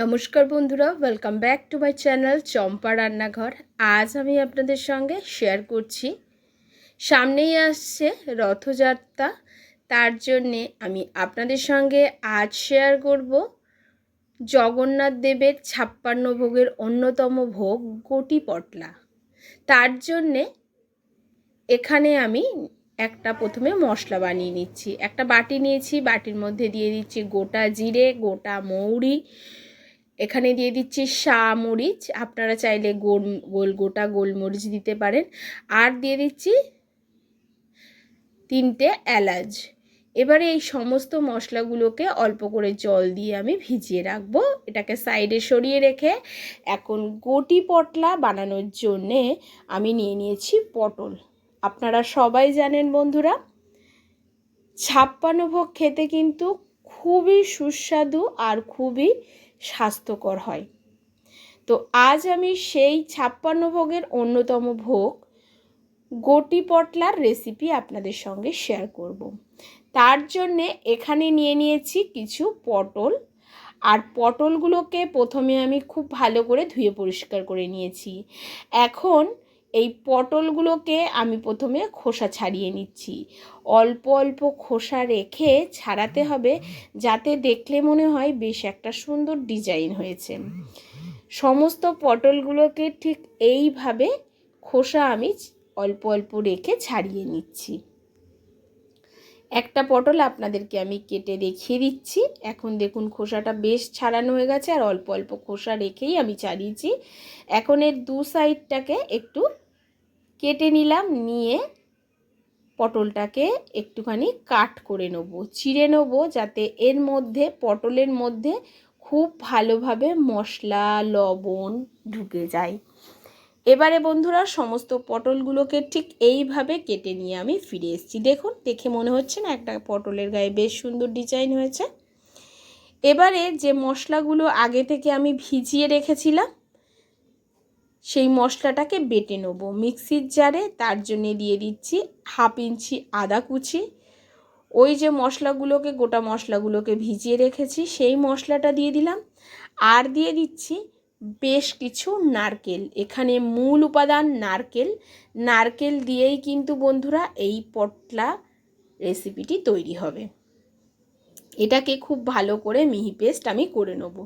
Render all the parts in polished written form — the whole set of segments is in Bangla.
নমস্কার বন্ধুরা, welcome back to my channel Champa রান্নাঘর। আজ আমি আপনাদের সঙ্গে শেয়ার করছি, সামনেই আসছে রথযাত্রা। তার জন্যে আমি আপনাদের সঙ্গে আজ শেয়ার করব জগন্নাথ দেবের 56 ভোগের অন্যতম ভোগ গটি পটলা। তার জন্যে এখানে আমি প্রথমে মশলা বানিয়ে নিচ্ছি। একটা বাটি নিয়েছি, বাটির মধ্যে দিয়ে দিচ্ছি গোটা জিরে, গোটা মৌরি, এখানে দিয়ে দিচ্ছি মরিচ, আপনারা চাইলে গোটা গোলমরিচ দিতে পারেন, আর দিয়ে দিচ্ছি 3টে এলাচ। এবারে এই সমস্ত মশলাগুলোকে অল্প করে জল দিয়ে আমি ভিজিয়ে রাখবো। এটাকে সাইডে সরিয়ে রেখে এখন গটি পটলা বানানোর জন্যে আমি নিয়ে নিয়েছি পটল। আপনারা সবাই জানেন বন্ধুরা, 56 ভোগ খেতে কিন্তু খুবই সুস্বাদু আর খুবই স্বাস্থ্যকর হয়। তো আজ আমি সেই 56 ভোগের অন্যতম ভোগ গটি পটলার রেসিপি আপনাদের সঙ্গে শেয়ার করব। তার জন্যে এখানে নিয়ে নিয়েছি কিছু পটল, আর পটলগুলোকে প্রথমে আমি খুব ভালো করে ধুয়ে পরিষ্কার করে নিয়েছি। এখন এই পটলগুলোকে আমি প্রথমে খোসা ছাড়িয়ে নিচ্ছি। অল্প অল্প খোসা রেখে ছাড়াতে হবে, যাতে দেখলে মনে হয় বেশ একটা সুন্দর ডিজাইন হয়েছে। সমস্ত পটলগুলোকে ঠিক এইভাবে খোসা আমি অল্প অল্প রেখে ছাড়িয়ে নিচ্ছি। একটা পটল আপনাদেরকে আমি কেটে দেখিয়ে দিচ্ছি। এখন দেখুন খোসাটা বেশ ছাড়ানো হয়ে গেছে, আর অল্প অল্প খোসা রেখেই আমি ছাড়িয়েছি। এখন এর দু সাইডটাকে একটু কেটে নিলাম, নিয়ে পটলটাকে একটুখানি কাট করে নেব, চিড়ে নেব, যাতে এর মধ্যে পটলের মধ্যে খুব ভালোভাবে মশলা লবণ ঢুকে যায়। এবারে বন্ধুরা সমস্ত পটলগুলোকে ঠিক এইভাবে কেটে নিয়ে আমি ফিরে এসেছি। দেখুন, দেখে মনে হচ্ছে না একটা পটলের গায়ে বেশ সুন্দর ডিজাইন হয়েছে। এবারে যে মশলাগুলো আগে থেকে আমি ভিজিয়ে রেখেছিলাম, সেই মশলাটাকে বেটে নেব মিক্সির জারে। তার জন্যে দিয়ে দিচ্ছি 1/2 ইঞ্চি আদা কুচি। ওই যে মশলাগুলোকে, গোটা মশলাগুলোকে ভিজিয়ে রেখেছি, সেই মশলাটা দিয়ে দিলাম। আর দিয়ে দিচ্ছি বেশ কিছু নারকেল। এখানে মূল উপাদান নারকেল। নারকেল দিয়েই কিন্তু বন্ধুরা এই পটলা রেসিপিটি তৈরি হবে। এটাকে খুব ভালো করে মিহি পেস্ট আমি করে নেব।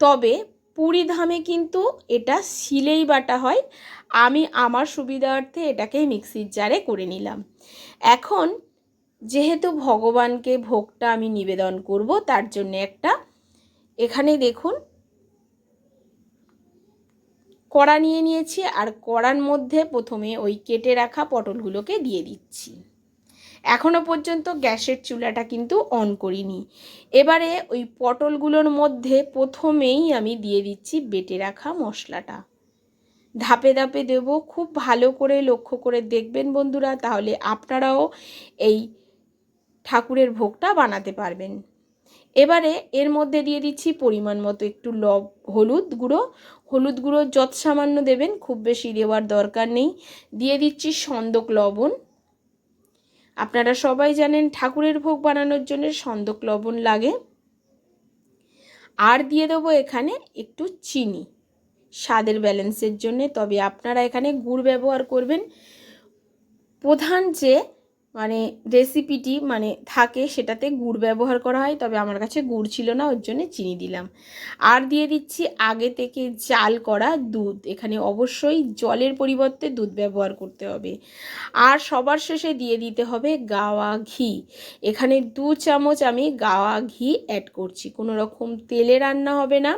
তবে পুরি ধামে কিন্তু এটা শিলেই বাটা হয়, আমি আমার সুবিধার্থে এটাকে মিক্সির জারে করে নিলাম। এখন যেহেতু ভগবানকে ভোগটা আমি নিবেদন করব, তার জন্য এখানে দেখুন কড়া নিয়ে নিয়েছি, আর কড়ার মধ্যে প্রথমে ওই কেটে রাখা পটলগুলোকে দিয়ে দিচ্ছি। এখনো পর্যন্ত গ্যাসের চুলাটা কিন্তু অন করিনি। এবারে ওই পটলগুলোর মধ্যে প্রথমেই আমি দিয়ে দিচ্ছি বেটে রাখা মশলাটা। ধাপে ধাপে দেব, খুব ভালো করে লক্ষ্য করে দেখবেন বন্ধুরা, তাহলে আপনারাও এই ঠাকুরের ভোগটা বানাতে পারবেন। এবারে এর মধ্যে দিয়ে দিচ্ছি পরিমাণ মতো একটু হলুদ গুঁড়ো যত সামান্য দেবেন, খুব বেশি দেওয়ার দরকার নেই। দিয়ে দিচ্ছি সন্দক লবণ। আপনারা সবাই জানেন ঠাকুরের ভোগ বানানোর জন্য সন্দক লবণ লাগে। আর দিয়ে দেবো এখানে একটু চিনি স্বাদের ব্যালেন্সের জন্য, তবে আপনারা এখানে গুড় ব্যবহার করবেন। প্রধান যে রেসিপিটি থাকে সেটাতে গুড় ব্যবহার করা হয়, তবে আমার কাছে গুড় ছিল না, ওর জন্য চিনি দিলাম। আর দিয়ে দিচ্ছি আগে থেকে জাল করা দুধ। এখানে অবশ্যই জলের পরিবর্তে দুধ ব্যবহার করতে হবে। আর সবার শেষে দিয়ে দিতে হবে গাওয়া ঘি। এখানে 2 চামচ আমি গাওয়া ঘি অ্যাড করছি। কোনো রকম তেলে রান্না হবে না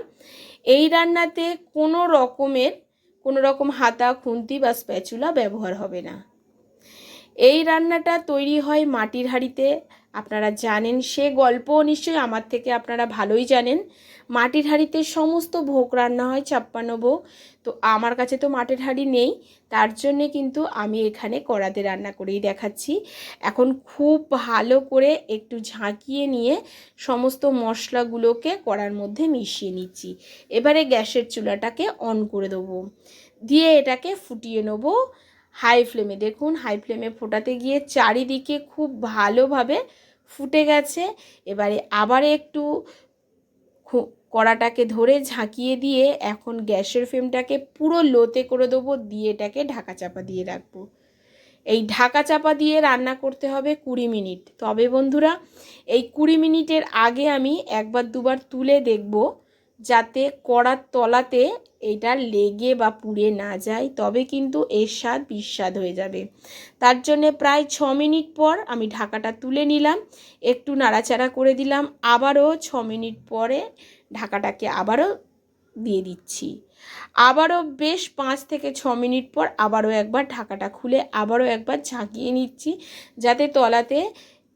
এই রান্নাতে। কোনো রকম হাতা, খুন্তি বা স্প্যাচুলা ব্যবহার হবে না। এই রান্নাটা তৈরি হয় মাটির হাঁড়িতে। আপনারা জানেন, সে গল্প নিশ্চয়ই আমার থেকে আপনারা ভালোই জানেন। মাটির হাঁড়িতে সমস্ত ভোগ রান্না হয়, 56 ভোগ। তো আমার কাছে তো মাটির হাঁড়ি নেই, তার জন্যে কিন্তু আমি এখানে কড়াতে রান্না করেই দেখাচ্ছি। এখন খুব ভালো করে একটু ঝাঁকিয়ে নিয়ে সমস্ত মশলাগুলোকে কড়ার মধ্যে মিশিয়ে নিচ্ছি। এবারে গ্যাসের চুলাটাকে অন করে দেবো, দিয়ে এটাকে ফুটিয়ে নেবো হাই ফ্লেমে। দেখুন, হাই ফ্লেমে ফোটাতে গিয়ে চারিদিকে খুব ভালোভাবে ফুটে গেছে। এবারে আবার একটু কড়াটাকে ধরে ঝাঁকিয়ে দিয়ে এখন গ্যাসের ফ্লেমটাকে পুরো লোতে করে দেবো, দিয়ে এটাকে ঢাকা চাপা দিয়ে রাখবো। এই ঢাকা চাপা দিয়ে রান্না করতে হবে 20 মিনিট। তবে বন্ধুরা এই 20 মিনিটের আগে আমি একবার দুবার তুলে দেখব যাতে কড়ার তলাতে এটা লেগে বা পুড়ে না যায়, তবে কিন্তু এর স্বাদ বিস্বাদ হয়ে যাবে। তার জন্যে প্রায় 6 মিনিট পর আমি ঢাকাটা তুলে নিলাম, একটু নাড়াচাড়া করে দিলাম, আবারও 6 মিনিট পরে ঢাকাটাকে আবারও দিয়ে দিচ্ছি। আবারও বেশ 5 থেকে 6 মিনিট পর আবারও একবার ঢাকাটা খুলে আবারও একবার ঝাঁকিয়ে নিচ্ছি যাতে তলাতে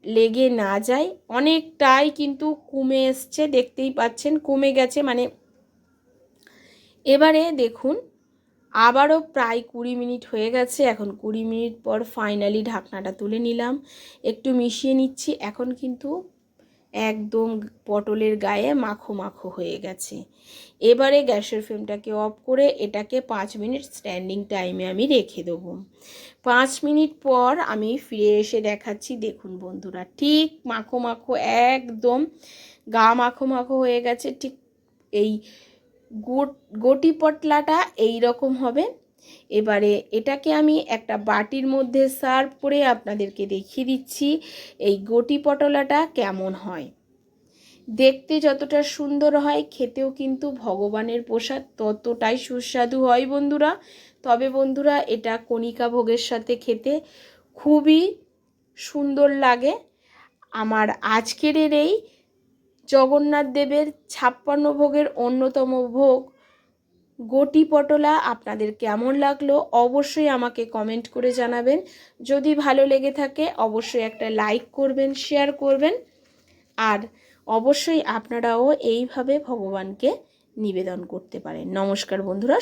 লেগে না যায়। অনেকটাই কিন্তু কমে এসছে, দেখতেই পাচ্ছেন কমে গেছে, মানে এবারে দেখুন আবারও প্রায় 20 মিনিট হয়ে গেছে। এখন 20 মিনিট পর ফাইনালি ঢাকনাটা তুলে নিলাম, একটু মিশিয়ে নিচ্ছি। এখন কিন্তু একদম পটলের গায়ে মাখো মাখো হয়ে গেছে। এবারে গ্যাসের ফ্লেমটাকে অফ করে এটাকে 5 মিনিট স্ট্যান্ডিং টাইমে আমি রেখে দেবো। 5 মিনিট পর আমি ফিরে এসে দেখাচ্ছি। দেখুন বন্ধুরা ঠিক মাখো মাখো, একদম গা মাখো মাখো হয়ে গেছে। ঠিক এই গোটি পটলাটা এই রকম হবে। এবারে এটাকে আমি একটা বাটির মধ্যে সার্ভ করে আপনাদেরকে দেখিয়ে দিচ্ছি এই গোটি পটলাটা কেমন হয়। দেখতে যতটা সুন্দর হয় খেতেও কিন্তু ভগবানের প্রসাদ ততটাই সুস্বাদু হয় বন্ধুরা। তবে বন্ধুরা এটা কণিকা ভোগের সাথে খেতে খুবই সুন্দর লাগে। আমার আজকের এই জগন্নাথ দেবের 56 ভোগের অন্যতম ভোগ গোটি পটলা আপনাদের কেমন লাগলো অবশ্যই আমাকে কমেন্ট করে জানাবেন। যদি ভালো লেগে থাকে অবশ্যই একটা লাইক করবেন, শেয়ার করবেন, আর অবশ্যই আপনারাও এইভাবে ভগবানকে নিবেদন করতে পারেন। নমস্কার বন্ধুরা।